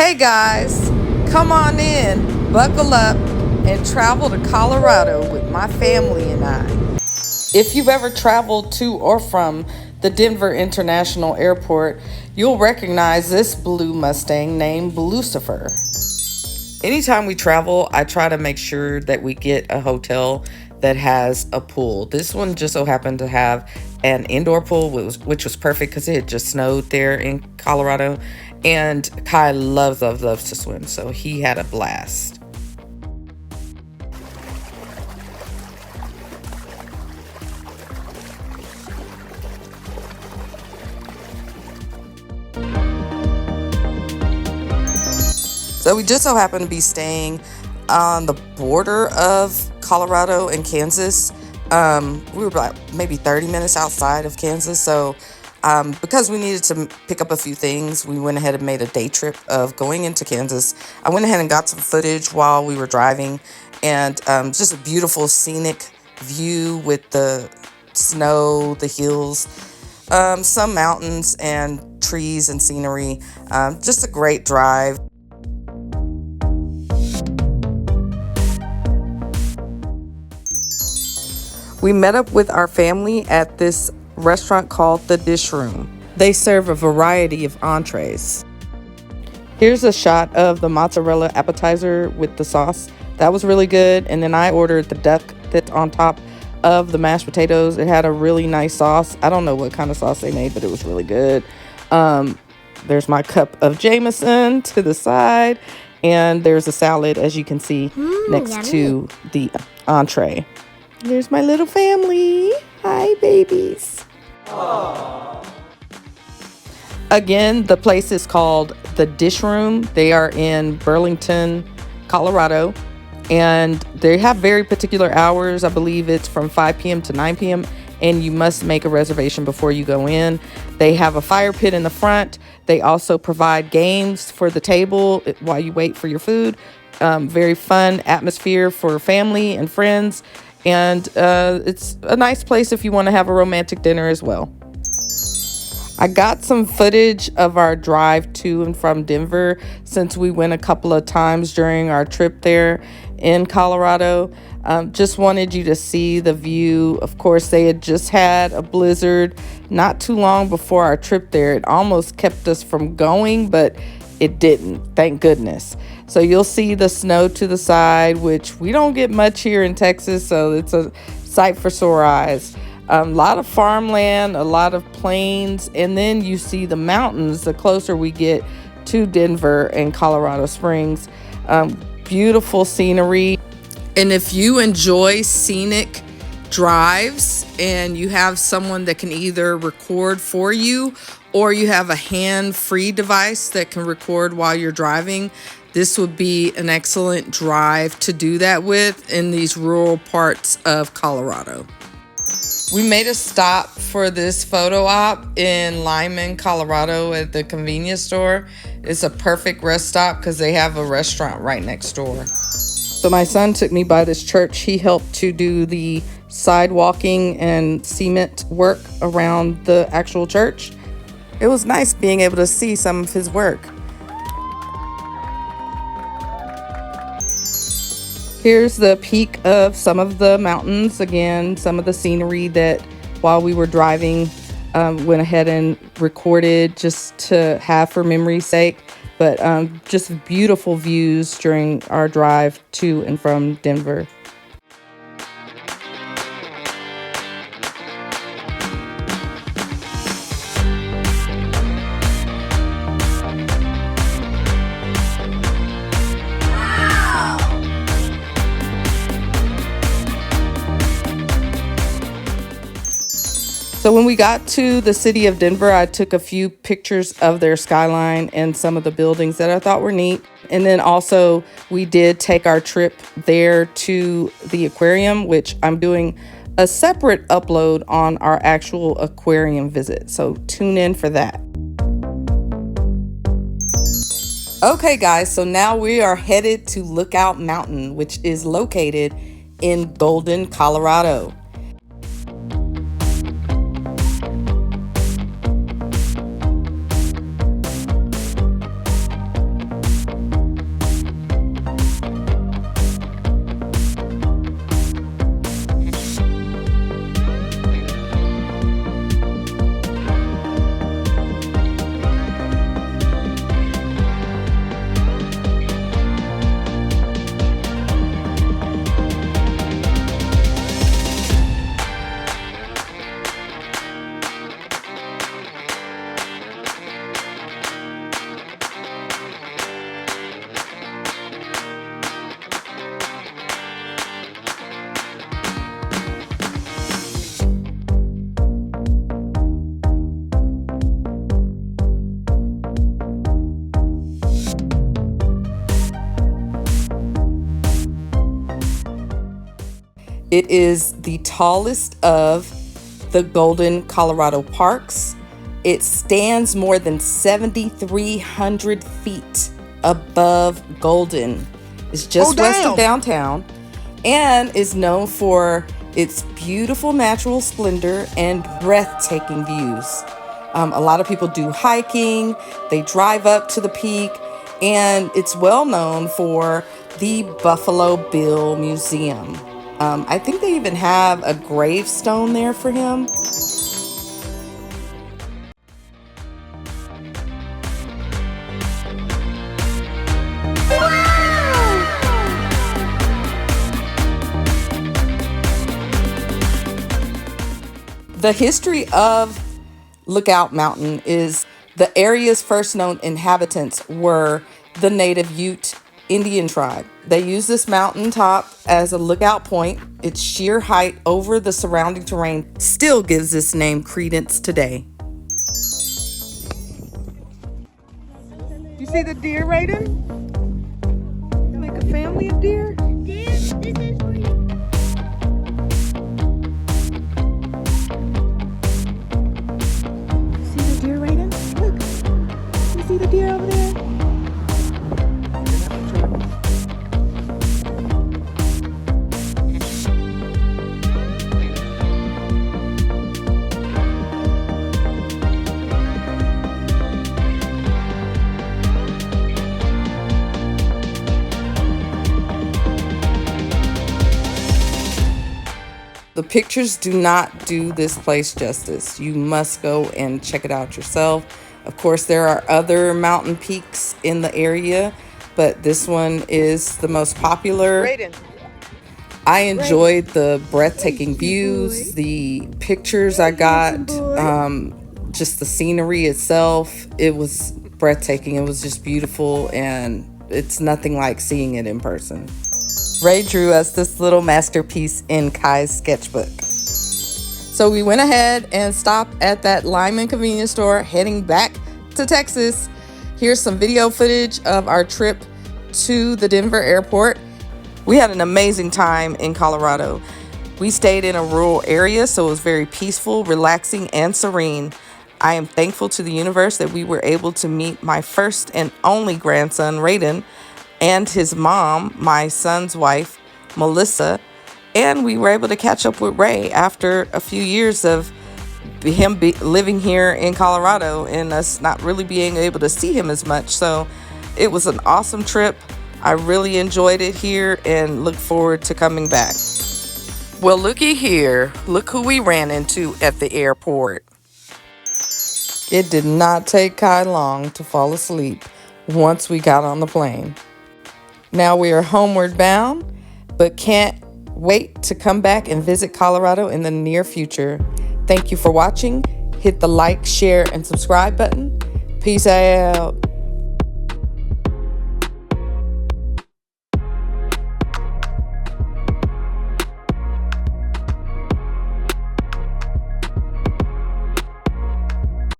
Hey guys, come on in, buckle up, and travel to Colorado with my family and I. If you've ever traveled to or from the Denver International Airport, you'll recognize this blue Mustang named Lucifer. Anytime we travel, I try to make sure that we get a hotel that has a pool. This one just so happened to have an indoor pool, which was perfect because it had just snowed there in Colorado. And Kai loves to swim, so he had a blast. So we just so happened to be staying on the border of Colorado and Kansas. We were about maybe 30 minutes outside of Kansas. So because we needed to pick up a few things, we went ahead and made a day trip of going into Kansas. I went ahead and got some footage while we were driving, and just a beautiful scenic view with the snow, the hills, some mountains and trees and scenery. Just a great drive. We met up with our family at this restaurant called the Dish Room. They serve a variety of entrees. Here's a shot of the mozzarella appetizer with the sauce. That was really good. And then I ordered the duck that's on top of the mashed potatoes. It had a really nice sauce. I don't know what kind of sauce they made, but it was really good. There's my cup of Jameson to the side. And there's a salad, as you can see, next yummy. to the entree. There's my little family. Hi, babies. Aww. Again, the place is called the Dish Room. They are in Burlington, Colorado, and they have very particular hours. I believe it's from 5 p.m. to 9 p.m., and you must make a reservation before you go in. They have a fire pit in the front. They also provide games for the table while you wait for your food. Very fun atmosphere for family and friends. And it's a nice place if you want to have a romantic dinner as well. I got some footage of our drive to and from Denver since we went a couple of times during our trip there in Colorado. Just wanted you to see the view. Of course, they had just had a blizzard not too long before our trip there. It almost kept us from going, but it didn't, thank goodness. So you'll see the snow to the side, which we don't get much here in Texas, so it's a sight for sore eyes. A lot of farmland, a lot of plains, and then you see the mountains the closer we get to Denver and Colorado Springs. Beautiful scenery. And if you enjoy scenic drives and you have someone that can either record for you or you have a hand-free device that can record while you're driving, this would be an excellent drive to do that with in these rural parts of Colorado. We made a stop for this photo op in Lyman, Colorado at the convenience store. It's a perfect rest stop because they have a restaurant right next door. So my son took me by this church. He helped to do the sidewalking and cement work around the actual church. It was nice being able to see some of his work. Here's the peak of some of the mountains. Again, some of the scenery that while we were driving, went ahead and recorded just to have for memory's sake. But just beautiful views during our drive to and from Denver. So when we got to the city of Denver, I took a few pictures of their skyline and some of the buildings that I thought were neat. And then also we did take our trip there to the aquarium, which I'm doing a separate upload on our actual aquarium visit. So tune in for that. Okay, guys, so now we are headed to Lookout Mountain, which is located in Golden, Colorado. It is the tallest of the Golden, Colorado parks. It stands more than 7,300 feet above Golden. It's just west of downtown and is known for its beautiful natural splendor and breathtaking views. A lot of people do hiking, they drive up to the peak, and it's well known for the Buffalo Bill Museum. I think they even have a gravestone there for him. The history of Lookout Mountain is the area's first known inhabitants were the native Ute Indian tribe. They use this mountaintop as a lookout point. Its sheer height over the surrounding terrain still gives this name credence today. You see the deer, Raedon? You make a family of deer? This is for you. See the deer, Raedon? Look. You see the deer over there? The pictures do not do this place justice. You must go and check it out yourself. Of course, there are other mountain peaks in the area, but this one is the most popular. Raedon. I enjoyed the breathtaking views, the pictures I got, just the scenery itself. It was breathtaking. It was just beautiful, and it's nothing like seeing it in person. Ray drew us this little masterpiece in Kai's sketchbook. So we went ahead and stopped at that Lyman convenience store, heading back to Texas. Here's some video footage of our trip to the Denver airport. We had an amazing time in Colorado. We stayed in a rural area, so it was very peaceful, relaxing, and serene. I am thankful to the universe that we were able to meet my first and only grandson, Raedon, and his mom, my son's wife, Melissa, and we were able to catch up with Ray after a few years of him living here in Colorado and us not really being able to see him as much. So it was an awesome trip. I really enjoyed it here and look forward to coming back. Well, looky here. Look who we ran into at the airport. It did not take Kai long to fall asleep once we got on the plane. Now we are homeward bound, but can't wait to come back and visit Colorado in the near future. Thank you for watching. Hit the like, share, and subscribe button. Peace out.